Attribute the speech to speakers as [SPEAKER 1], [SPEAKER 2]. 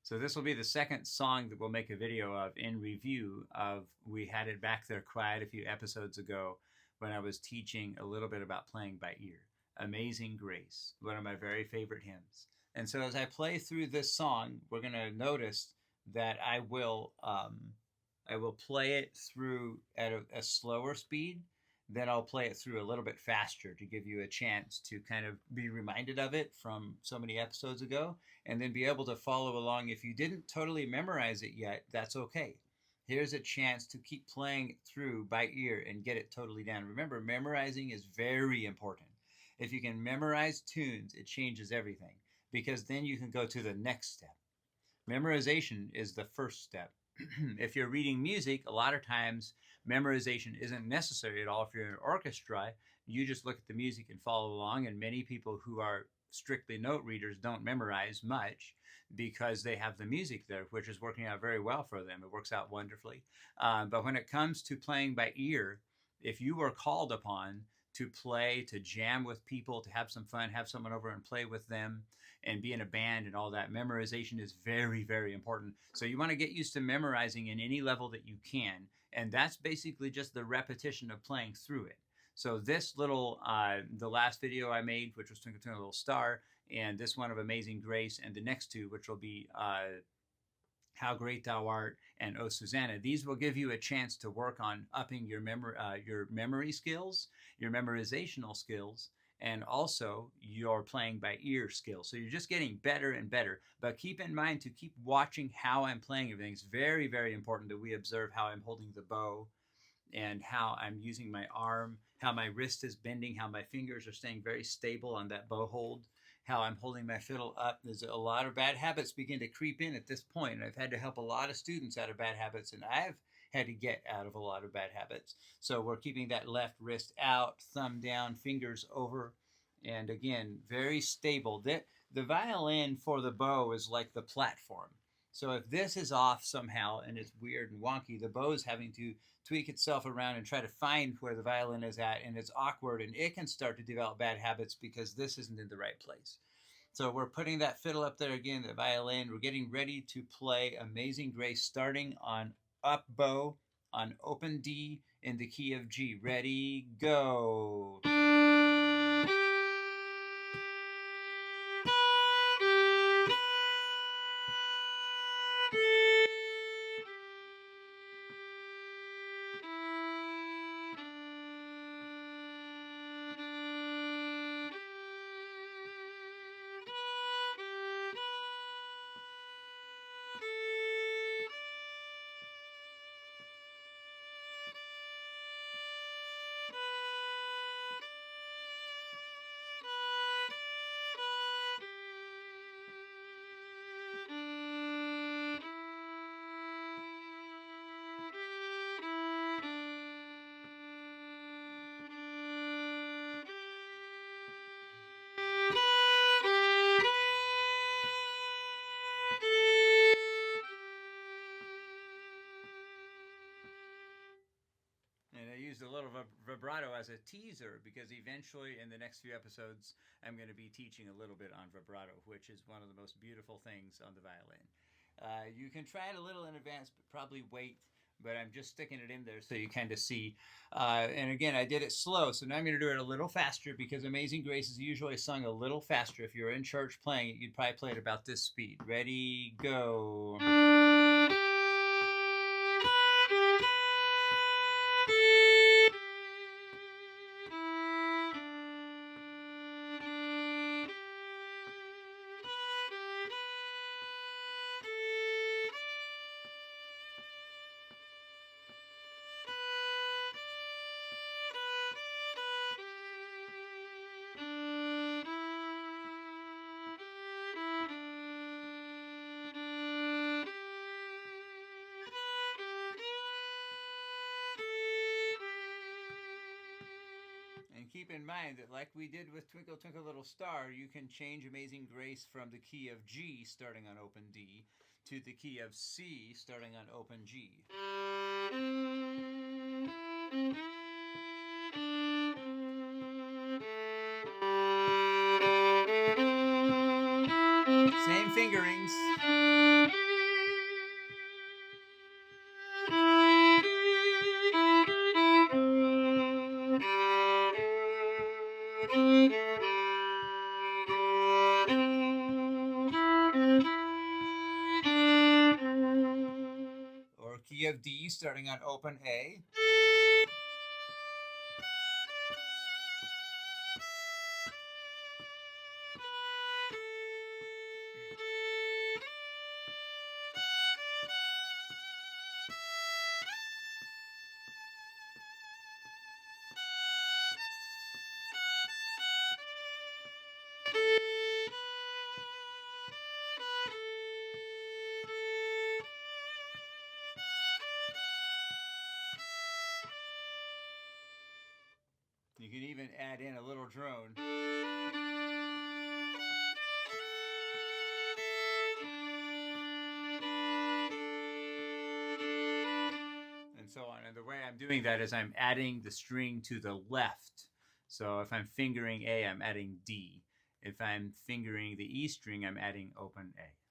[SPEAKER 1] So this will be the second song that we'll make a video of in review of. We had it back there quite a few episodes ago when I was teaching a little bit about playing by ear. Amazing Grace, one of my very favorite hymns. And so as I play through this song, we're going to notice that I will play it through at a slower speed. Then I'll play it through a little bit faster to give you a chance to kind of be reminded of it from so many episodes ago, and then be able to follow along. If you didn't totally memorize it yet, that's okay. Here's a chance to keep playing it through by ear and get it totally down. Remember, memorizing is very important. If you can memorize tunes, it changes everything, because then you can go to the next step. Memorization is the first step. If you're reading music, a lot of times memorization isn't necessary at all. If you're in an orchestra, you just look at the music and follow along. And many people who are strictly note readers don't memorize much because they have the music there, which is working out very well for them. It works out wonderfully. But when it comes to playing by ear, if you are called upon to play, to jam with people, to have some fun, have someone over and play with them, and be in a band and all that, memorization is very, very important. So you want to get used to memorizing in any level that you can. And that's basically just the repetition of playing through it. So this little, the last video I made, which was Twinkle Twinkle Little Star, and this one of Amazing Grace, and the next two, which will be How Great Thou Art and Oh Susanna. These will give you a chance to work on upping your memory skills, your memorizational skills, and also your playing by ear skills. So you're just getting better and better. But keep in mind to keep watching how I'm playing everything. It's very, very important that we observe how I'm holding the bow and how I'm using my arm, how my wrist is bending, how my fingers are staying very stable on that bow hold, how I'm holding my fiddle up. There's a lot of bad habits begin to creep in at this point. I've had to help a lot of students out of bad habits, and I've had to get out of a lot of bad habits. So we're keeping that left wrist out, thumb down, fingers over, and again, very stable. The violin for the bow is like the platform. So if this is off somehow and it's weird and wonky, the bow is having to tweak itself around and try to find where the violin is at, and it's awkward, and it can start to develop bad habits because this isn't in the right place. So we're putting that fiddle up there again, the violin. We're getting ready to play Amazing Grace, starting on up bow on open D in the key of G. Ready, go. And I used a little vibrato as a teaser because eventually in the next few episodes I'm going to be teaching a little bit on vibrato, which is one of the most beautiful things on the violin. You can try it a little in advance, but probably wait. But I'm just sticking it in there so you kind of see. And again, I did it slow, so now I'm going to do it a little faster because Amazing Grace is usually sung a little faster. If you're in church playing it, you'd probably play it about this speed. Ready, go. And keep in mind that, like we did with Twinkle Twinkle Little Star, you can change Amazing Grace from the key of G, starting on open D, to the key of C, starting on open G. Same fingerings. Or key of D starting on open A. You can even add in a little drone. And so on. And the way I'm doing that is I'm adding the string to the left. So if I'm fingering A, I'm adding D. If I'm fingering the E string, I'm adding open A.